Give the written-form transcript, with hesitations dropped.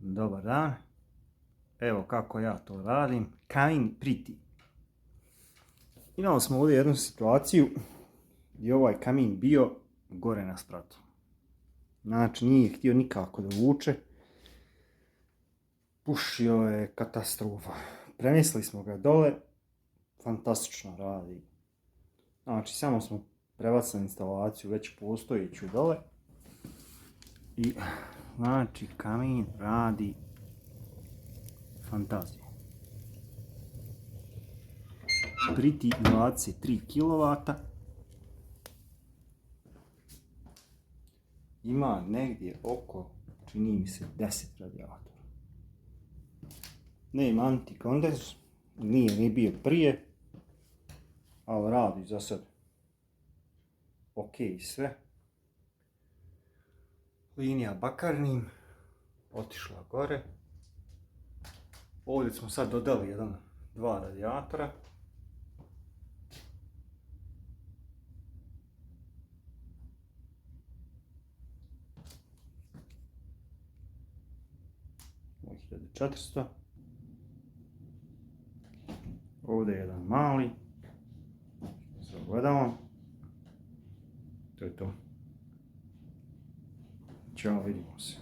Dobar dan. Evo kako ja to radim. Kamin priti. Imali smo ovdje jednu situaciju gdje ovaj kamin bio gore na spratu. Znači nije htio nikako da vuče. Pušio je katastrofa. Premjestili smo ga dole. Fantastično radi. Znači samo smo prebacili instalaciju već postojeću dole. I znači kamin radi fantaziju. Priti 23 kW. Ima negdje oko, čini mi se, 10 radijatora. Nema antikondens, nije ni bio prije, ali radi za sad ok sve. Linija bakarnim otišla gore. Ovdje smo sad dodali dva radijatora. Ovo je 1400. Ovdje je jedan mali. Zagledamo. To je to. Ćao, vidimo se.